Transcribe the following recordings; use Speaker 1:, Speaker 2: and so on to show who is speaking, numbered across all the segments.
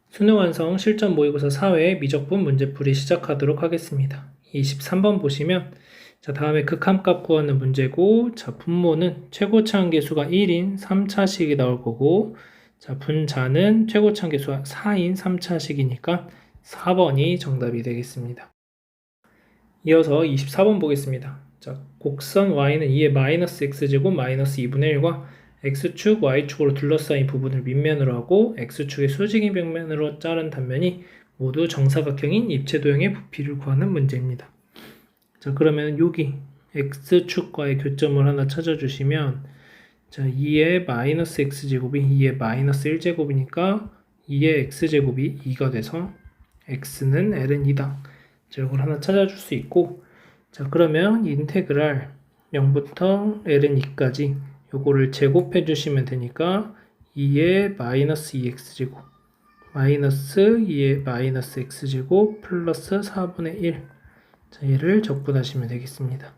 Speaker 1: 수능 완성 실전 모의고사 4회 미적분 문제풀이 시작하도록 하겠습니다. 23번 보시면 자, 다음에 극한값 구하는 문제고, 자, 분모는 최고차 함계수가 1인 3차식이 나올 거고, 자, 분자는 최고차 함계수가 4인 3차식이니까 4번이 정답이 되겠습니다. 이어서 24번 보겠습니다. 자, 곡선 y는 2의 마이너스 x제곱 마이너스 2분의 1과 x축, y축으로 둘러싸인 부분을 밑면으로 하고 x축의 수직인 벽면으로 자른 단면이 모두 정사각형인 입체도형의 부피를 구하는 문제입니다. 자, 그러면 여기 x축과의 교점을 하나 찾아주시면, 자, 2의 마이너스 x제곱이 2의 마이너스 1제곱이니까 2의 x제곱이 2가 돼서 x는 ln 2다. 자, 이걸 하나 찾아줄 수 있고, 자, 그러면 인테그랄 0부터 ln 2까지 요거를 제곱해 주시면 되니까 2의 마이너스 2x제곱 마이너스 2의 마이너스 x제곱 플러스 4분의 1. 자, 얘를 적분하시면 되겠습니다.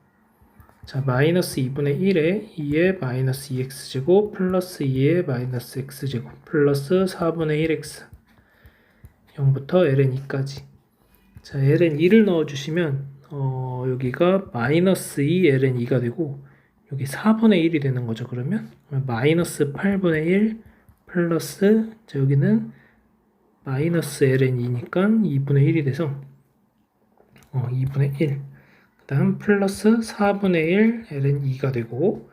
Speaker 1: 자, 마이너스 2분의 1에 2의 마이너스 2x제곱 플러스 2의 마이너스 x제곱 플러스 4분의 1x 0부터 ln 2까지. 자, ln 2를 넣어주시면 여기가 마이너스 2 ln 2가 되고 여기 4분의 1이 되는 거죠. 그러면 마이너스 8분의 1 플러스, 자, 여기는 마이너스 ln 2니까 2분의 1이 돼서 2분의 1, 그 다음 플러스 4분의 1 ln 2가 되고,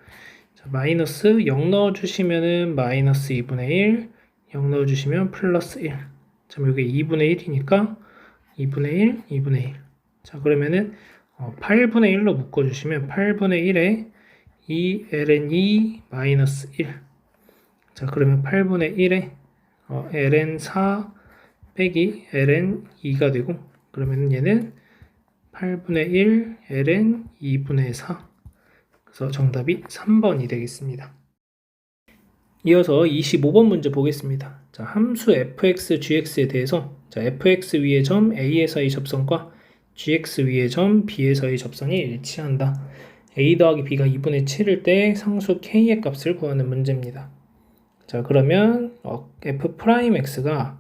Speaker 1: 자, 마이너스 0 넣어주시면은 마이너스 2분의 1, 0 넣어주시면 플러스 1. 자, 여기 2분의 1이니까 2분의 1, 2분의 1. 자, 그러면은 8분의 1로 묶어주시면 8분의 1에 2 ln 2 마이너스 1. 자, 그러면 8분의 1에 ln 4 빼기 ln 2가 되고, 그러면 얘는 8분의 1 ln 2분의 4. 그래서 정답이 3번이 되겠습니다. 이어서 25번 문제 보겠습니다. 자, 함수 fx, gx에 대해서, 자, fx 위의 점 a에서의 접선과 gx 위의 점 b에서의 접선이 일치한다. a 더하기 b가 2분의 7일 때 상수 k의 값을 구하는 문제입니다. 자, 그러면 f'x가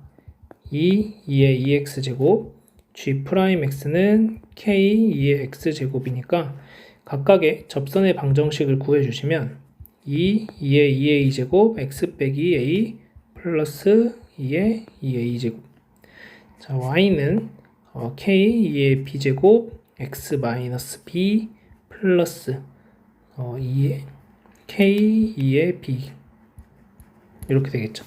Speaker 1: 2의 2x제곱, g'x는 k 2의 x제곱이니까 각각의 접선의 방정식을 구해주시면 2의 2a 제곱 x 빼기 a 플러스 2의 2a 제곱. 자, y는 k 2의 b제곱 x 마이너스 b 플러스 2의 k 2의 b 이렇게 되겠죠.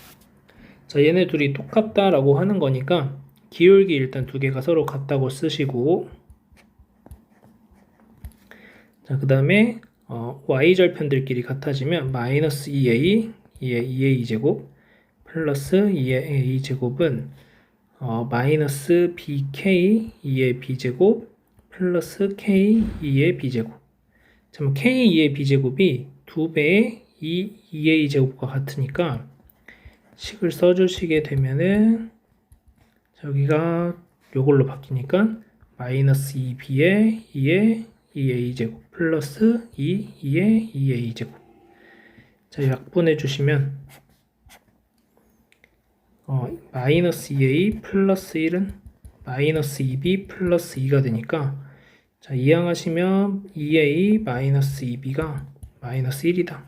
Speaker 1: 자, 얘네 둘이 똑같다라고 하는 거니까 기울기 일단 두 개가 서로 같다고 쓰시고, 자, 그 다음에 y절편들끼리 같아지면 마이너스 2a, 2의 2a 제곱 플러스 2의 a 제곱은 마이너스 bk, 2의 b 제곱 플러스 k, 2의 b 제곱. 자, k, 2의 b 제곱이 2배의 2a 제곱과 같으니까 식을 써주시게 되면은 여기가 요걸로 바뀌니까 마이너스 2b의 2의 2a 제곱 플러스 2의 2a 제곱. 자, 약분해 주시면 마이너스 2a 플러스 1은 마이너스 2b 플러스 2가 되니까, 자, 이항하시면 2a 마이너스 2b가 마이너스 1이다.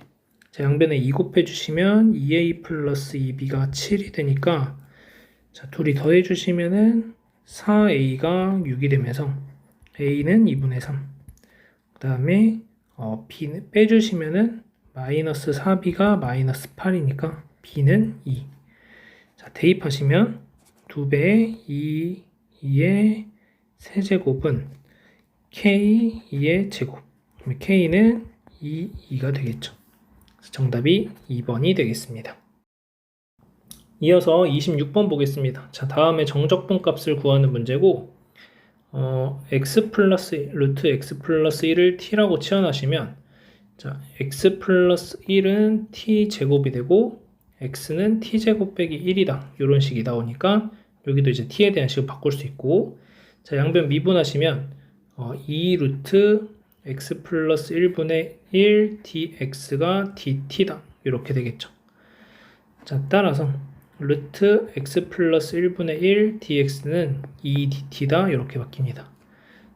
Speaker 1: 자, 양변에 2 곱해 주시면 2a 플러스 2b가 7이 되니까, 자, 둘이 더해 주시면은 4a가 6이 되면서 a는 2분의 3. 그 다음에 b는 빼주시면은 마이너스 4b가 마이너스 8이니까 b는 2. 자, 대입하시면 2배의 2의 세제곱은 k 2의 제곱. k는 2가 되겠죠. 정답이 2번이 되겠습니다. 이어서 26번 보겠습니다. 자, 다음에 정적분 값을 구하는 문제고, x 플러스 루트 x 플러스 1을 t라고 치환하시면, 자, x 플러스 1은 t 제곱이 되고 x는 t 제곱 빼기 1이다. 이런 식이 나오니까 여기도 이제 t에 대한 식을 바꿀 수 있고, 자, 양변 미분하시면 2 루트 x 플러스 1분의 1 dx가 dt다. 이렇게 되겠죠. 자, 따라서 루트 x 플러스 1분의 1 dx는 2dt다. 이렇게 바뀝니다.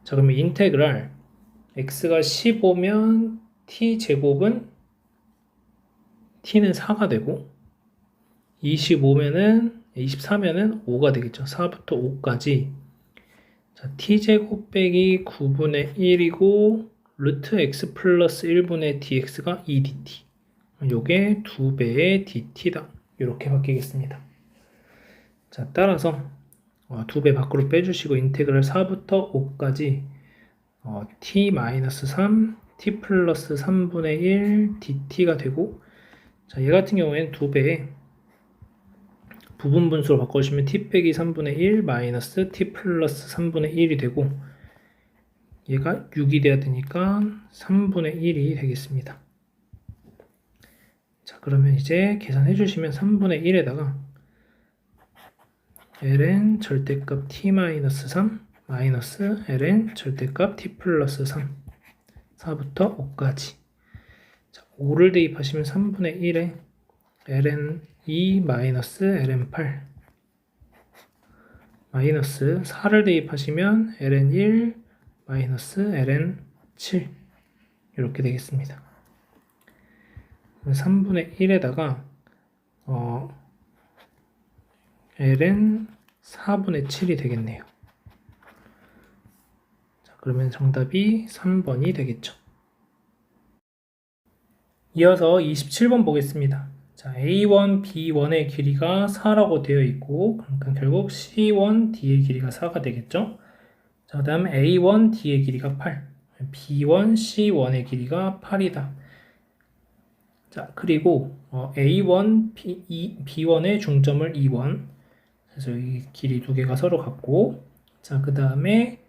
Speaker 1: 자, 그러면 인테그랄 x가 15면 t제곱은 t는 4가 되고 24면은 5가 되겠죠. 4부터 5까지. 자, t제곱 빼기 9분의 1이고 루트 x 플러스 1분의 dx가 2dt. 요게 2배의 dt다. 이렇게 바뀌겠습니다. 자, 따라서 2배 밖으로 빼주시고 인테그랄 4부터 5까지 t-3 t 플러스 3분의 1 dt가 되고, 자, 얘 같은 경우에는 2배에 부분 분수로 바꿔주시면 t 빼기 3분의 1 마이너스 t 플러스 3분의 1이 되고, 얘가 6이 돼야 되니까 3분의 1이 되겠습니다. 자, 그러면 이제 계산해 주시면 3분의 1에다가 ln 절대값 t-3 마이너스 ln 절대값 t 플러스 3 4부터 5까지. 자, 5를 대입하시면 3분의 1에 ln 2 마이너스 ln 8 마이너스 4를 대입하시면 ln 1 마이너스 ln 7 이렇게 되겠습니다. 3분의 1에다가 ln 4분의 7이 되겠네요. 자, 그러면 정답이 3번이 되겠죠. 이어서 27번 보겠습니다. 자, A1, B1의 길이가 4라고 되어 있고, 그러니까 결국 C1, D의 길이가 4가 되겠죠. 자, 그 다음에 A1, D의 길이가 8, B1, C1의 길이가 8이다. 자, 그리고 A1, B1의 중점을 2원, 그래서 이 길이 두 개가 서로 같고, 자, 그 다음에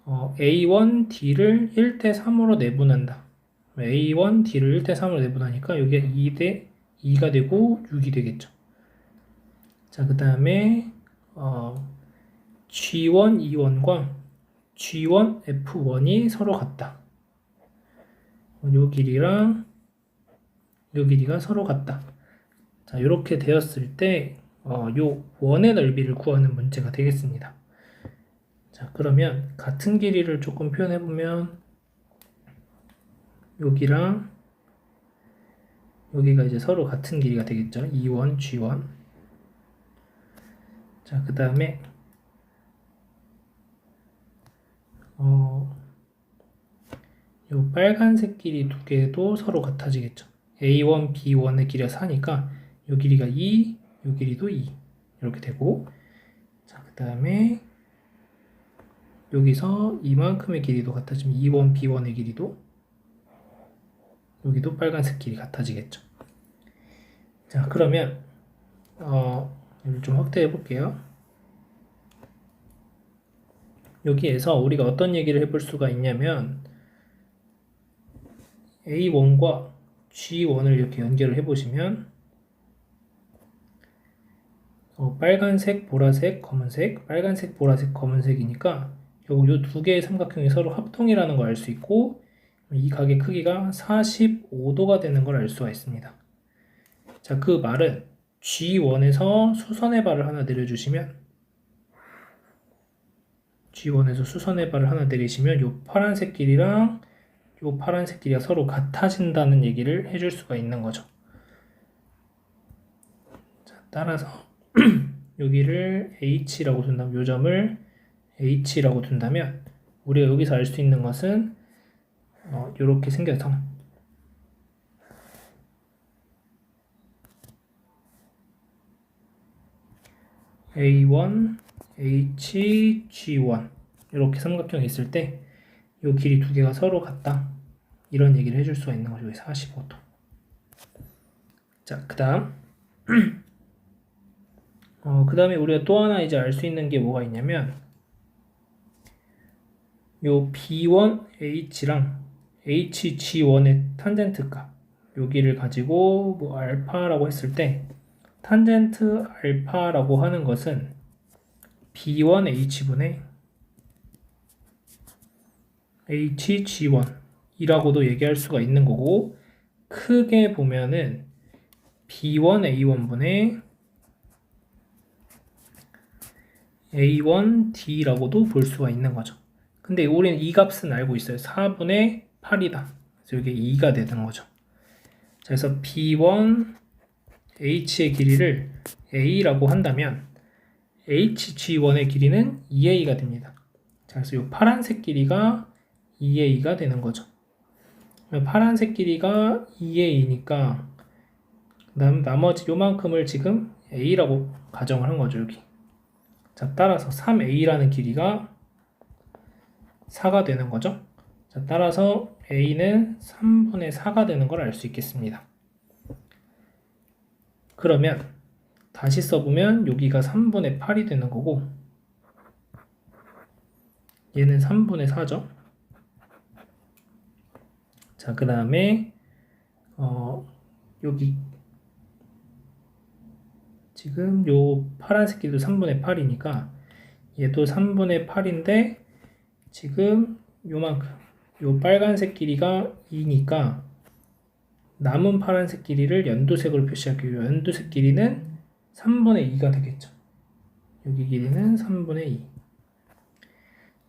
Speaker 1: A1, D를 1대 3으로 내분한다. A1, D를 1대 3으로 내분하니까 여기가 2대 2가 되고 6이 되겠죠. 자, 그 다음에 G1, E1과 G1, F1이 서로 같다. 요 길이랑 요 길이가 서로 같다. 자, 이렇게 되었을 때 요 원의 넓이를 구하는 문제가 되겠습니다. 자, 그러면 같은 길이를 조금 표현해 보면 여기랑 여기가 이제 서로 같은 길이가 되겠죠. E1, G1. 자, 그 다음에 요 빨간색 길이 두 개도 서로 같아지겠죠. A1, B1의 길이가 4니까 요 길이가 2, 요 길이도 2 이렇게 되고, 자, 그 다음에 여기서 이만큼의 길이도 같아지면 E1, B1의 길이도 여기도 빨간색 길이 같아지겠죠. 자, 그러면 여기를 좀 확대해 볼게요. 여기에서 우리가 어떤 얘기를 해볼 수가 있냐면 A1과 G1을 이렇게 연결을 해보시면 빨간색, 보라색, 검은색, 빨간색, 보라색, 검은색이니까 요 두 개의 삼각형이 서로 합동이라는 걸 알 수 있고, 이 각의 크기가 45도가 되는 걸 알 수가 있습니다. 자, 그 말은 G1에서 수선의 발을 하나 내려주시면 G1에서 수선의 발을 하나 내리시면 요 파란색 길이랑 요 파란색 길이가 서로 같아진다는 얘기를 해줄 수가 있는 거죠. 자, 따라서 여기를 H라고 둔다면, 요 점을 H라고 둔다면 우리가 여기서 알 수 있는 것은 이렇게 생겨서 A1, H, G1 이렇게 삼각형이 있을 때 이 길이 두 개가 서로 같다, 이런 얘기를 해줄 수가 있는 거죠. 45도. 자, 그 다음 그 다음에 우리가 또 하나 이제 알 수 있는 게 뭐가 있냐면 요 B1H랑 HG1의 탄젠트 값, 여기를 가지고 뭐 알파라고 했을 때 탄젠트 알파라고 하는 것은 B1H분의 HG1 이라고도 얘기할 수가 있는 거고, 크게 보면은 B1A1분의 A1D라고도 볼 수가 있는 거죠. 근데 우리는 이 값은 알고 있어요. 4분의 8이다. 그래서 이게 2가 되는 거죠. 자, 그래서 B1H의 길이를 A라고 한다면 HG1의 길이는 2A가 됩니다. 자, 그래서 이 파란색 길이가 2A가 되는 거죠. 파란색 길이가 2A니까 나머지 요만큼을 지금 A라고 가정을 한 거죠, 여기. 자, 따라서 3A라는 길이가 4가 되는 거죠. 자, 따라서 A는 3분의 4가 되는 걸 알 수 있겠습니다. 그러면 다시 써보면 여기가 3분의 8이 되는 거고 얘는 3분의 4죠. 자, 그 다음에 여기 지금 요 파란색 길이도 3분의 8이니까 얘도 3분의 8인데 지금 요만큼 요 빨간색 길이가 2니까 남은 파란색 길이를 연두색으로 표시할게요. 연두색 길이는 3분의 2가 되겠죠. 여기 길이는 3분의 2.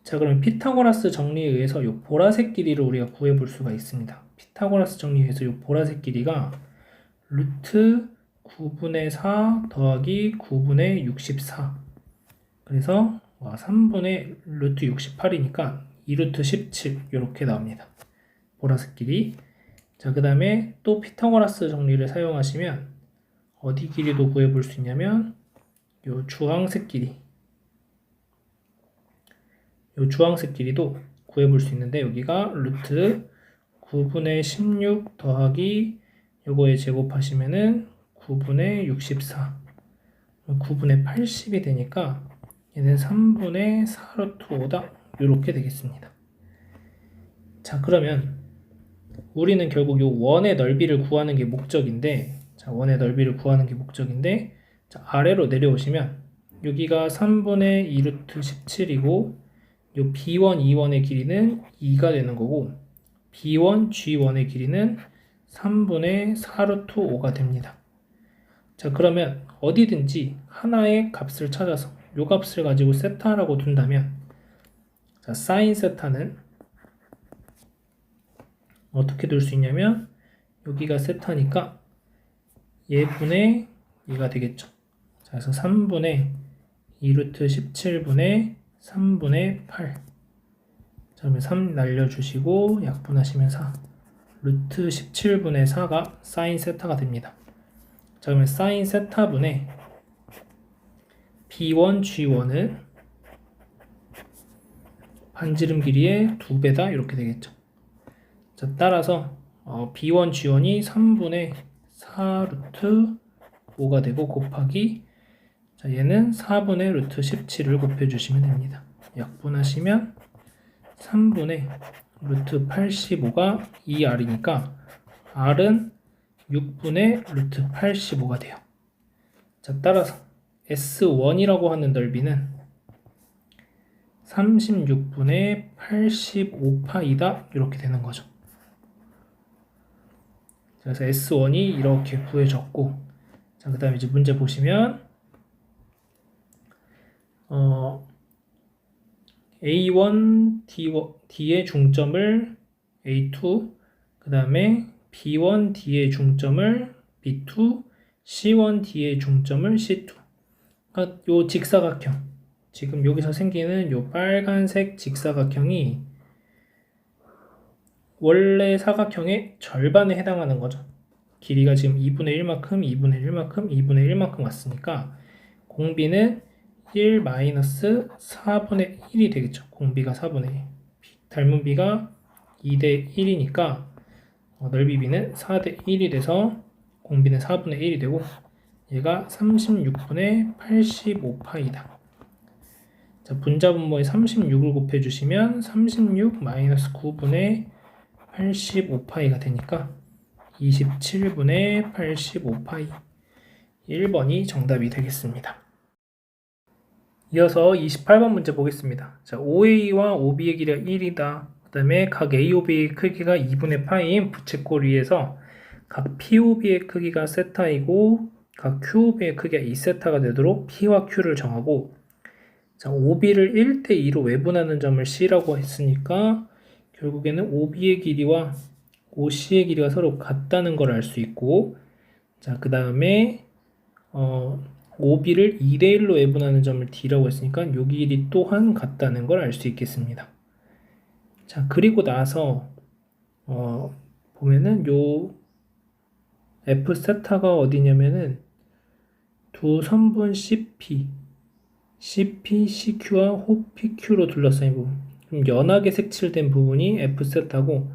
Speaker 1: 자, 그럼 피타고라스 정리에 의해서 요 보라색 길이를 우리가 구해볼 수가 있습니다. 피타고라스 정리에 의해서 요 보라색 길이가 루트 9분의 4 더하기 9분의 64. 그래서 3분의 루트 68이니까 2루트 17 이렇게 나옵니다. 보라색 길이. 자, 그 다음에 또 피타고라스 정리를 사용하시면 어디 길이도 구해볼 수 있냐면 요 주황색 길이. 요 주황색 길이도 구해볼 수 있는데 여기가 루트 9분의 16 더하기 요거에 제곱하시면은 9분의 64 9분의 80이 되니까 얘는 3분의 4루트 5다 이렇게 되겠습니다. 자, 그러면 우리는 결국 요 원의 넓이를 구하는 게 목적인데 자, 원의 넓이를 구하는 게 목적인데 자, 아래로 내려오시면 여기가 3분의 2루트 17이고 요 B1, E1의 길이는 2가 되는 거고 B1, G1의 길이는 3분의 4루트 5가 됩니다. 자, 그러면 어디든지 하나의 값을 찾아서 요 값을 가지고 세타라고 둔다면 자, 사인 세타는 어떻게 둘 수 있냐면 여기가 세타니까 얘분의 2가 되겠죠. 자, 그래서 3분의 2루트 17분의 3분의 8. 자, 그러면 3 날려주시고 약분하시면 4. 루트 17분의 4가 사인 세타가 됩니다. 자, 그러면 사인 세타분의 B1, G1은 반지름 길이의 2배다 이렇게 되겠죠. 자, 따라서 B1, G1이 3분의 4 루트 5가 되고 곱하기 자, 얘는 4분의 루트 17을 곱해주시면 됩니다. 약분하시면 3분의 루트 85가 2R이니까 R은 6분의 루트 85가 돼요. 자, 따라서 S1이라고 하는 넓이는 36분의 85파이다 이렇게 되는 거죠. 그래서 S1이 이렇게 구해졌고 자, 그 다음에 이제 문제 보시면 A1, D의 중점을 A2 그 다음에 B1, D의 중점을 B2 C1, D의 중점을 C2 그러니까 요 직사각형 지금 여기서 생기는 요 빨간색 직사각형이 원래 사각형의 절반에 해당하는 거죠. 길이가 지금 2분의 1만큼, 2분의 1만큼, 2분의 1만큼 왔으니까 공비는 1 마이너스 4분의 1이 되겠죠. 공비가 4분의 1. 닮은 비가 2대 1이니까 넓이 비는 4대 1이 돼서 공비는 4분의 1이 되고 얘가 36분의 85파이다. 자, 분자분모에 36을 곱해주시면 36 마이너스 9분의 85파이가 되니까 27분의 85파이 1번이 정답이 되겠습니다. 이어서 28번 문제 보겠습니다. 자, OA와 OB의 길이가 1이다. 그 다음에 각 AOB의 크기가 2분의 파이인 부채꼴 위에서 각 POB의 크기가 세타이고 각 QOB의 크기가 2세타가 되도록 P와 Q를 정하고 자, OB를 1대2로 외분하는 점을 C라고 했으니까 결국에는 OB의 길이와 OC의 길이가 서로 같다는 걸 알 수 있고, 자, 그 다음에 OB를 2대1로 외분하는 점을 D라고 했으니까 요 길이 또한 같다는 걸 알 수 있겠습니다. 자, 그리고 나서 보면은 요 F 세타가 어디냐면은 두 선분 CP, CQ와 호 PQ로 둘러싸인 부분. 그럼 연하게 색칠된 부분이 F 세타고,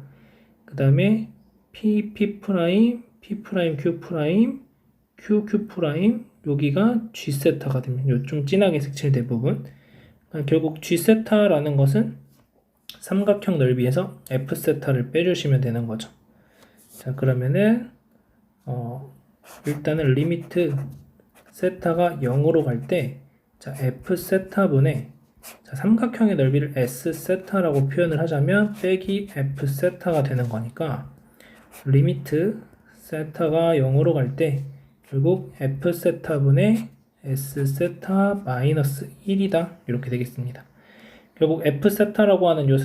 Speaker 1: 그 다음에 P 프라임, P 프라임, Q 프라임, Q 프라임, 여기가 G 세타가 됩니다. 요 좀 진하게 색칠된 부분. 결국 G 세타라는 것은 삼각형 넓이에서 F 세타를 빼주시면 되는 거죠. 자, 그러면은 일단은 리미트 세타가 0으로 갈 때, 자, F 세타분의, 자, 삼각형의 넓이를 S 세타라고 표현을 하자면 빼기 F 세타가 되는 거니까 리미트 세타가 0으로 갈 때 결국 F 세타분의 S 세타 마이너스 1이다 이렇게 되겠습니다. 결국 F 세타라고 하는 요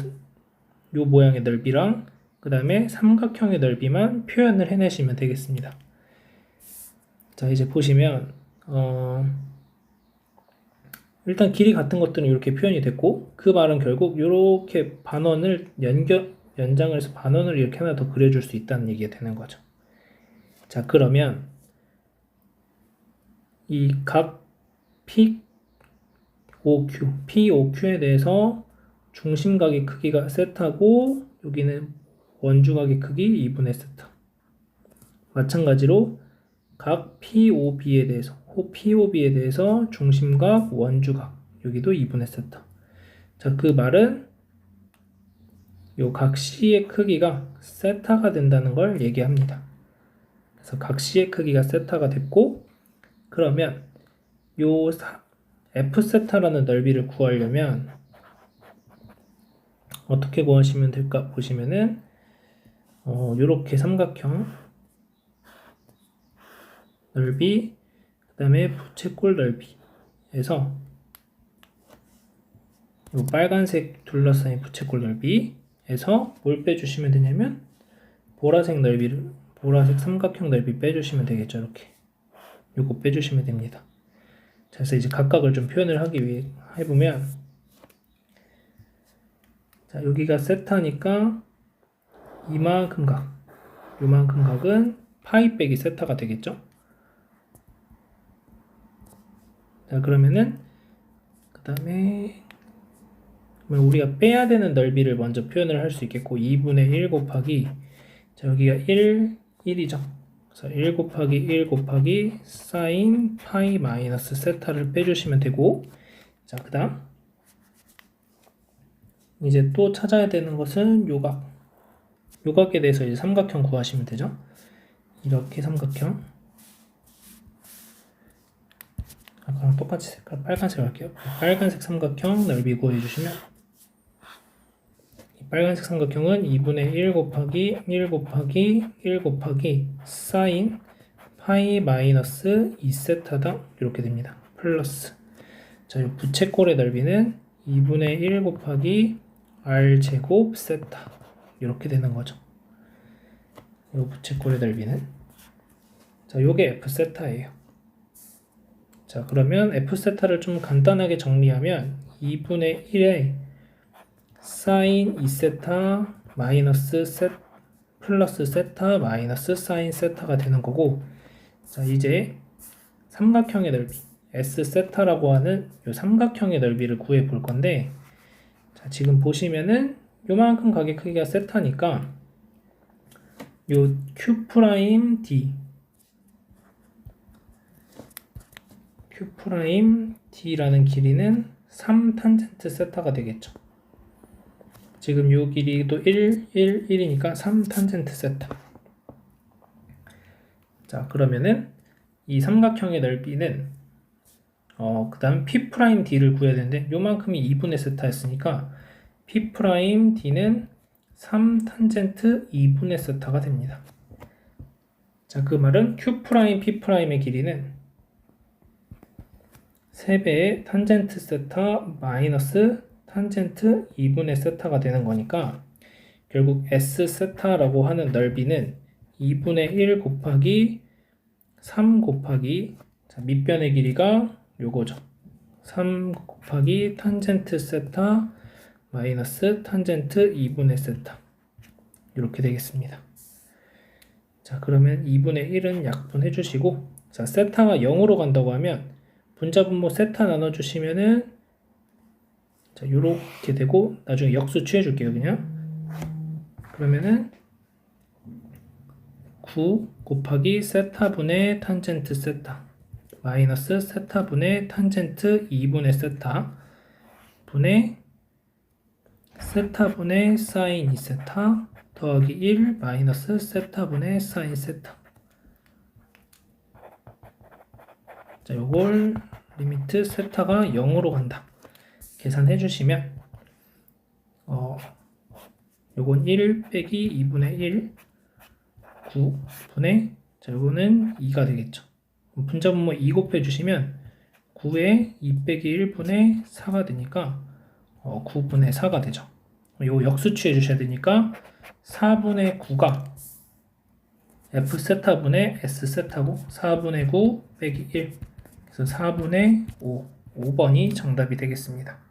Speaker 1: 모양의 넓이랑 그 다음에 삼각형의 넓이만 표현을 해내시면 되겠습니다. 자, 이제 보시면 일단 길이 같은 것들은 이렇게 표현이 됐고, 그 말은 결국 이렇게 반원을 연장을 해서 반원을 이렇게 하나 더 그려줄 수 있다는 얘기가 되는 거죠. 자, 그러면 이 각 POQ에 대해서 중심각의 크기가 세타고, 여기는 원주각의 크기 2분의 세타. 마찬가지로 각 POB에 대해서 중심각, 원주각, 여기도 2분의 세타. 자, 그 말은 요 각 C의 크기가 세타가 된다는 걸 얘기합니다. 그래서 각 C의 크기가 세타가 됐고, 그러면 요 F 세타라는 넓이를 구하려면 어떻게 구하시면 될까 보시면은 요렇게 삼각형 넓이, 그 다음에 부채꼴 넓이에서 요 빨간색 둘러싸인 부채꼴 넓이에서 뭘 빼주시면 되냐면 보라색 삼각형 넓이 빼주시면 되겠죠. 이렇게 요거 빼주시면 됩니다. 자, 그래서 이제 각각을 좀 표현을 하기 위해 해보면, 자, 여기가 세타니까 이만큼 요만큼 각은 파이 빼기 세타가 되겠죠. 자, 그러면은 그 다음에 우리가 빼야 되는 넓이를 먼저 표현을 할 수 있겠고, 2분의 1 곱하기, 자, 여기가 1이죠. 그래서 1 곱하기 1 곱하기 사인 파이 마이너스 세타를 빼주시면 되고, 자, 그 다음 이제 또 찾아야 되는 것은 요각에 대해서 이제 삼각형 구하시면 되죠. 이렇게 삼각형, 아까랑 똑같이 색깔 빨간색으로 할게요. 빨간색 삼각형 넓이 구해주시면, 이 빨간색 삼각형은 2분의 1 곱하기 1 곱하기 1 곱하기 사인 파이 마이너스 2세타다 이렇게 됩니다. 플러스, 자, 이 부채꼴의 넓이는 2분의 1 곱하기 r 제곱 세타 이렇게 되는 거죠. 이 부채꼴의 넓이는, 자, 요게 F 세타예요. 자, 그러면 F 세타를 좀 간단하게 정리하면 2분의 1에 사인 2세타 마이너스 플러스 세타 마이너스 사인 세타가 되는 거고, 자, 이제 삼각형의 넓이 S 세타라고 하는 요 삼각형의 넓이를 구해 볼 건데, 자, 지금 보시면은 요만큼 각의 크기가 세타니까 요 Q 프라임 D라는 길이는 3탄젠트 세타가 되겠죠. 지금 요 길이도 1이니까 3탄젠트 세타. 자, 그러면은 이 삼각형의 넓이는 그 다음 P'D를 구해야 되는데 요만큼이 2분의 세타였으니까 P'D는 3탄젠트 2분의 세타가 됩니다. 자, 그 말은 Q'P'의 길이는 3배의 탄젠트 세타 마이너스 탄젠트 2분의 세타가 되는 거니까 결국 S 세타라고 하는 넓이는 2분의 1 곱하기 3 곱하기 밑변의 길이가 요거죠. 3 곱하기 탄젠트 세타 마이너스 탄젠트 2분의 세타 이렇게 되겠습니다. 자, 그러면 2분의 1은 약분해 주시고, 자, 세타가 0으로 간다고 하면 분자분모 세타 나눠주시면은 자, 요렇게 되고 나중에 역수 취해 줄게요. 그냥 그러면은 9 곱하기 세타분의 탄젠트 세타 마이너스 세타분의 탄젠트 2분의 세타 분의 세타분의 사인 2세타 더하기 1 마이너스 세타분의 사인 세타. 자, 요걸 리미트 세타가 0으로 간다 계산해 주시면 요건 1 빼기 2분의 1 9 분의 자, 요거는 2가 되겠죠. 분자분모 2 곱해 주시면 9에 2 빼기 1분의 4가 되니까 9분의 4가 되죠. 요 역수 취해 주셔야 되니까 4분의 9가 F 세타분의 S 세타고 4분의 9 빼기 1 그래서 4분의 5 5번이 정답이 되겠습니다.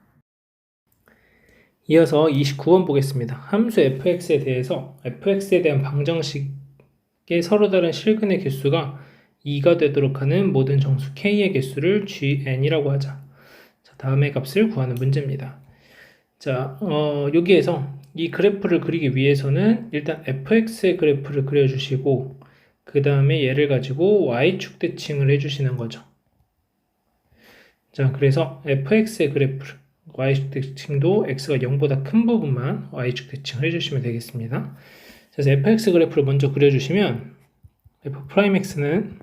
Speaker 1: 이어서 29번 보겠습니다. 함수 fx에 대해서 fx에 대한 방정식의 서로 다른 실근의 개수가 2가 되도록 하는 모든 정수 k의 개수를 gn이라고 하자. 자, 다음의 값을 구하는 문제입니다. 자, 여기에서 이 그래프를 그리기 위해서는 일단 fx의 그래프를 그려주시고 그 다음에 얘를 가지고 y축 대칭을 해주시는 거죠. 자, 그래서 fx의 그래프를 y축 대칭도 x가 0보다 큰 부분만 y축 대칭을 해주시면 되겠습니다. 그래서 fx 그래프를 먼저 그려주시면 f'x는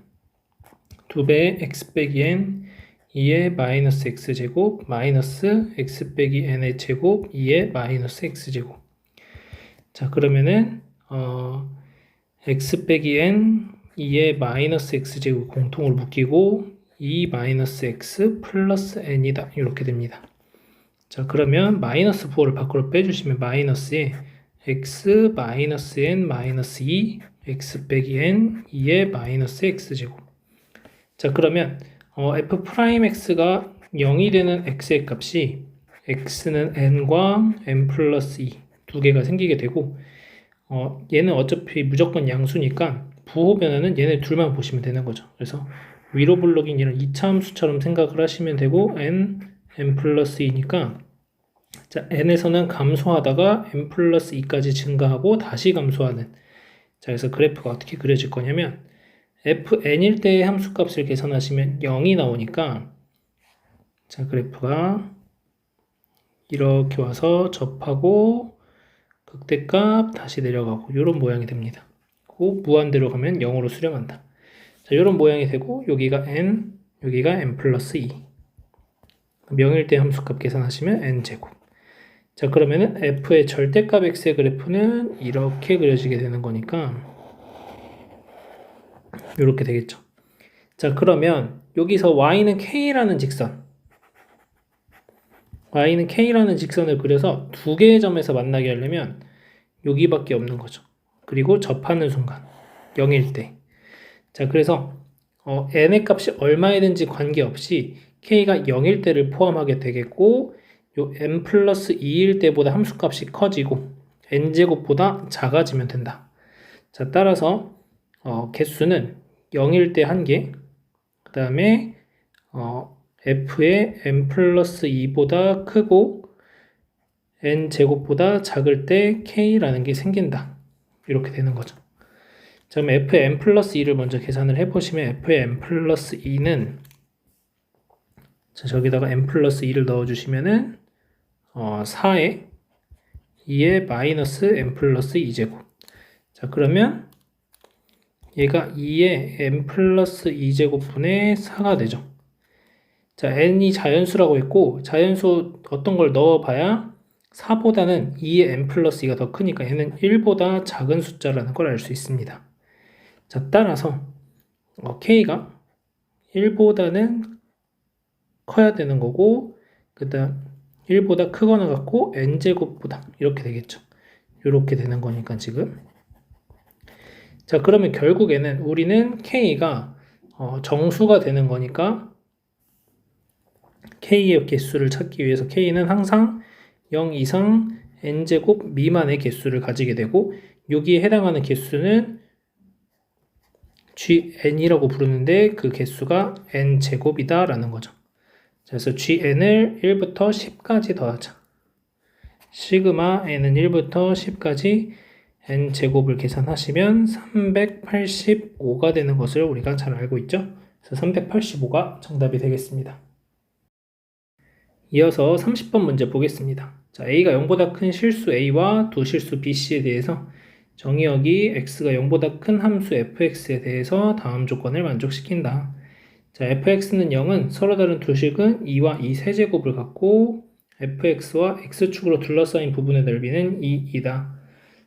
Speaker 1: 2배의 x 빼기 n 2의 마이너스 x제곱 마이너스 x 빼기 n의 제곱 2의 마이너스 x제곱. 자, 그러면은 x 빼기 n 2의 마이너스 x제곱 공통으로 묶이고 2 마이너스 x 플러스 n이다 이렇게 됩니다. 자, 그러면 마이너스 부호를 밖으로 빼주시면 마이너스에 x 마이너스 n 마이너스 2 x 빼기 n 2의 마이너스 x제곱. 자, 그러면 f'x가 0이 되는 x의 값이 x는 n과 n 플러스 2 두 개가 생기게 되고 얘는 어차피 무조건 양수니까 부호 변화는 얘네 둘만 보시면 되는 거죠. 그래서 위로 블록인 이런 이차함수처럼 생각을 하시면 되고 n 플러스 2니까 자, n에서는 감소하다가 n 플러스 2까지 증가하고 다시 감소하는 자, 그래서 그래프가 어떻게 그려질 거냐면 fn일 때의 함수값을 계산하시면 0이 나오니까 자, 그래프가 이렇게 와서 접하고 극대값 다시 내려가고 이런 모양이 됩니다. 그 무한대로 가면 0으로 수렴한다. 자, 이런 모양이 되고 여기가 n, 여기가 n 플러스 2 0일 때 함수값 계산하시면 n제곱. 자, 그러면은 f의 절대값 x의 그래프는 이렇게 그려지게 되는 거니까 이렇게 되겠죠. 자, 그러면 여기서 y는 k라는 직선 y는 k라는 직선을 그려서 두 개의 점에서 만나게 하려면 여기밖에 없는 거죠. 그리고 접하는 순간 0일 때. 자, 그래서 n의 값이 얼마이든지 관계없이 k가 0일 때를 포함하게 되겠고 요 n 플러스 2일 때보다 함수값이 커지고 n제곱보다 작아지면 된다. 자, 따라서 개수는 0일 때 1개 그 다음에 f의 n 플러스 2보다 크고 n제곱보다 작을 때 k라는 게 생긴다. 이렇게 되는 거죠. 자, 그럼 f의 n 플러스 2를 먼저 계산을 해보시면 f의 n 플러스 2는 자, 저기다가 n 플러스 2를 넣어주시면은 4에 2의 마이너스 n 플러스 2제곱. 자, 그러면 얘가 2의 n 플러스 2제곱분의 4가 되죠. 자, n이 자연수라고 했고 자연수 어떤 걸 넣어봐야 4보다는 2의 n 플러스 2가 더 크니까 얘는 1보다 작은 숫자라는 걸 알 수 있습니다. 자, 따라서 k가 1보다는 커야 되는 거고, 그 다음 1보다 크거나 같고 n제곱보다 이렇게 되겠죠. 이렇게 되는 거니까 지금. 자, 그러면 결국에는 우리는 k가 정수가 되는 거니까 k의 개수를 찾기 위해서 k는 항상 0 이상 n제곱 미만의 개수를 가지게 되고, 여기에 해당하는 개수는 gn이라고 부르는데 그 개수가 n제곱이다 라는 거죠. 그래서 gn을 1부터 10까지 더하자. 시그마 n은 1부터 10까지 n제곱을 계산하시면 385가 되는 것을 우리가 잘 알고 있죠. 그래서 385가 정답이 되겠습니다. 이어서 30번 문제 보겠습니다. 자, a가 0보다 큰 실수 a와 두 실수 bc에 대해서 정의역이 x가 0보다 큰 함수 fx에 대해서 다음 조건을 만족시킨다. 자, fx는 0은 서로 다른 두 식은 2와 2 세제곱을 갖고 fx와 x축으로 둘러싸인 부분의 넓이는 2이다.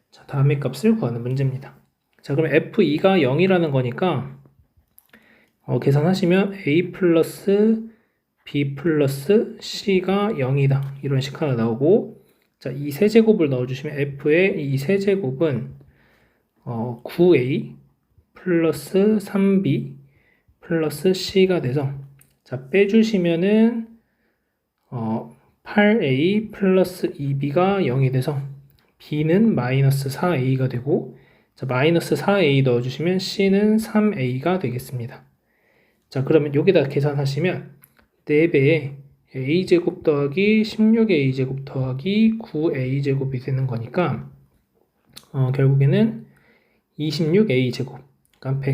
Speaker 1: 자, 다음의 값을 구하는 문제입니다. 자, 그럼 f2가 0이라는 거니까 계산하시면 a 플러스 b 플러스 c가 0이다. 이런 식 하나 나오고, 자, 이 세제곱을 넣어주시면 f의 이 세제곱은 9a 플러스 3b 플러스 c가 돼서, 자, 빼주시면은 8a 플러스 2b가 0이 돼서 b는 마이너스 4a가 되고, 자, 마이너스 4a 넣어주시면 c는 3a가 되겠습니다. 자, 그러면 여기다 계산하시면 4배에 a제곱 더하기 16a제곱 더하기 9a제곱이 되는 거니까 결국에는 26a제곱, 그러니까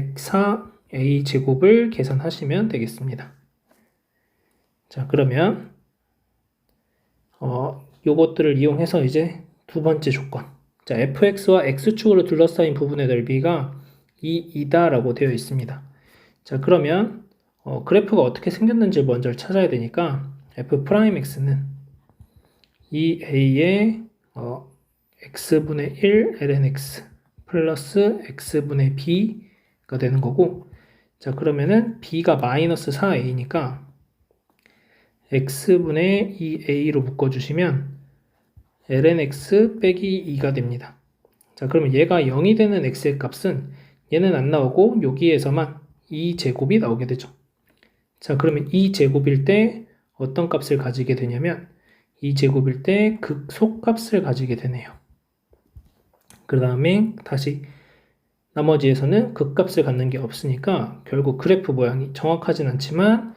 Speaker 1: 104a제곱을 계산하시면 되겠습니다. 자, 그러면 요것들을 이용해서 이제 두 번째 조건, 자, fx와 x축으로 둘러싸인 부분의 넓이가 2이다 라고 되어 있습니다. 자, 그러면 그래프가 어떻게 생겼는지 먼저 찾아야 되니까 f'x는 2a의 x분의 1 lnx 플러스 x분의 b가 되는 거고, 자, 그러면은 b가 마이너스 4a니까 x분의 2a로 묶어주시면 lnx 빼기 2가 됩니다. 자, 그러면 얘가 0이 되는 x의 값은 얘는 안 나오고 여기에서만 2제곱이 나오게 되죠. 자, 그러면 2제곱일 때 어떤 값을 가지게 되냐면 2제곱일 때 극소값을 가지게 되네요. 그 다음에 다시 나머지에서는 극값을 갖는 게 없으니까 결국 그래프 모양이 정확하진 않지만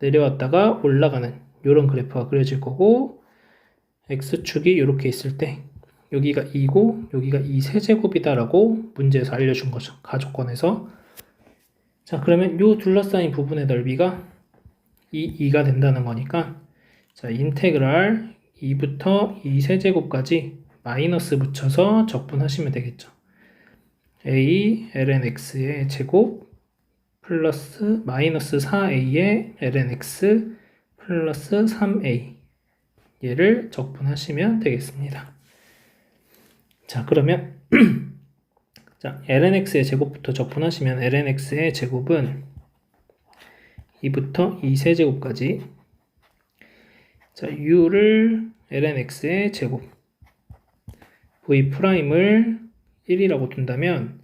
Speaker 1: 내려왔다가 올라가는 이런 그래프가 그려질 거고, x축이 이렇게 있을 때 여기가 2고 여기가 2 세제곱이다 라고 문제에서 알려준 거죠. 가족권에서. 자, 그러면 이 둘러싸인 부분의 넓이가 2가 된다는 거니까, 자, 인테그랄 2부터 2 세제곱까지 마이너스 붙여서 적분하시면 되겠죠. a lnx의 제곱 플러스 마이너스 4a의 lnx 플러스 3a, 얘를 적분하시면 되겠습니다. 자, 그러면 자, lnx의 제곱부터 적분하시면 lnx의 제곱은 2부터 2 세제곱까지, 자, u를 lnx의 제곱, v'을 1이라고 둔다면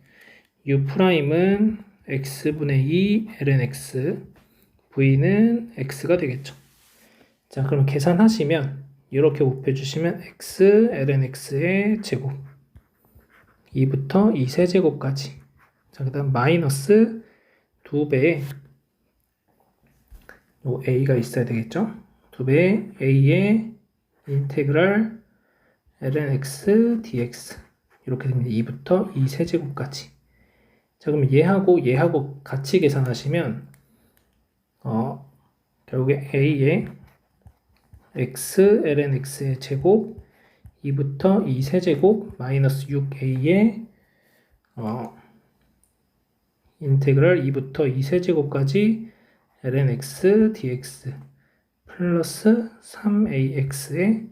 Speaker 1: u'은 x분의 2 lnx, v는 x가 되겠죠. 자, 그럼 계산하시면 이렇게 곱해주시면 x lnx의 제곱 2부터 2 세제곱까지, 자, 그 다음 마이너스 2배의 요 a가 있어야 되겠죠. 2배의 a의 인테그랄 lnx dx 이렇게 됩니다. 2부터 2 세제곱까지. 자, 그러면 얘하고 같이 계산하시면 결국에 a의 x lnx의 제곱 2부터 2 세제곱 마이너스 6a의 인테그랄 2부터 2 세제곱까지 lnx dx 플러스 3ax의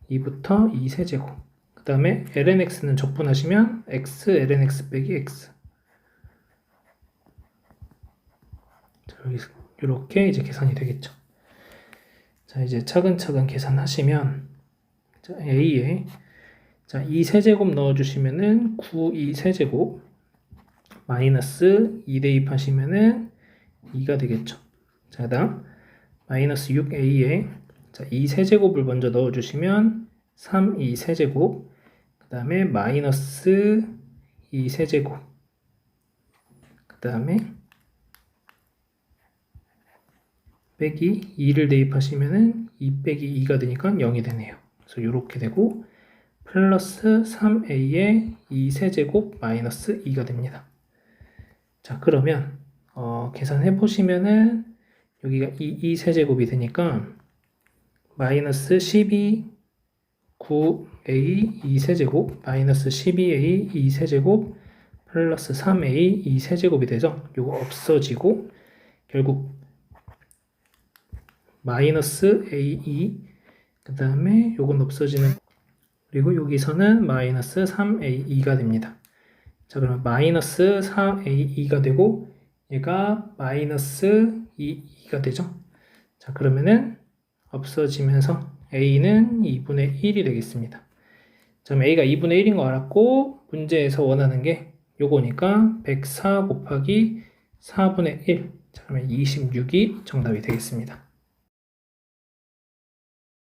Speaker 1: 2부터 2 세제곱, 그 다음에 lnx는 적분하시면 x lnx 빼기 x. 자, 여기 이렇게 이제 계산이 되겠죠. 자, 이제 차근차근 계산하시면, 자, A에, 자, 2세제곱 넣어주시면은 9 2세제곱, 마이너스 2 대입하시면은 2가 되겠죠. 자, 그 다음, 마이너스 6A에, 자, 2세제곱을 먼저 넣어주시면 3 2세제곱, 그 다음에 마이너스 2세제곱, 그 다음에 빼기 2를 대입하시면은 2 빼기 2가 되니까 0이 되네요. 그래서 이렇게 되고 플러스 3a의 2세제곱 마이너스 2가 됩니다. 자, 그러면 계산해 보시면은 여기가 2세제곱이 되니까 마이너스 12 9a 2세제곱 마이너스 12a 2세제곱 플러스 3a 2세제곱이 되죠. 요거 없어지고 결국 마이너스 a2 그 다음에 요건 없어지는, 그리고 여기서는 마이너스 3a2가 됩니다. 자, 그러면 마이너스 4a2가 되고 얘가 마이너스 2가 되죠. 자, 그러면은 없어지면서 a는 2분의 1이 되겠습니다. 자, 그럼 a가 2분의 1인 거 알았고 문제에서 원하는 게 요거니까 104 곱하기 4분의 1, 자, 그러면 26이 정답이 되겠습니다.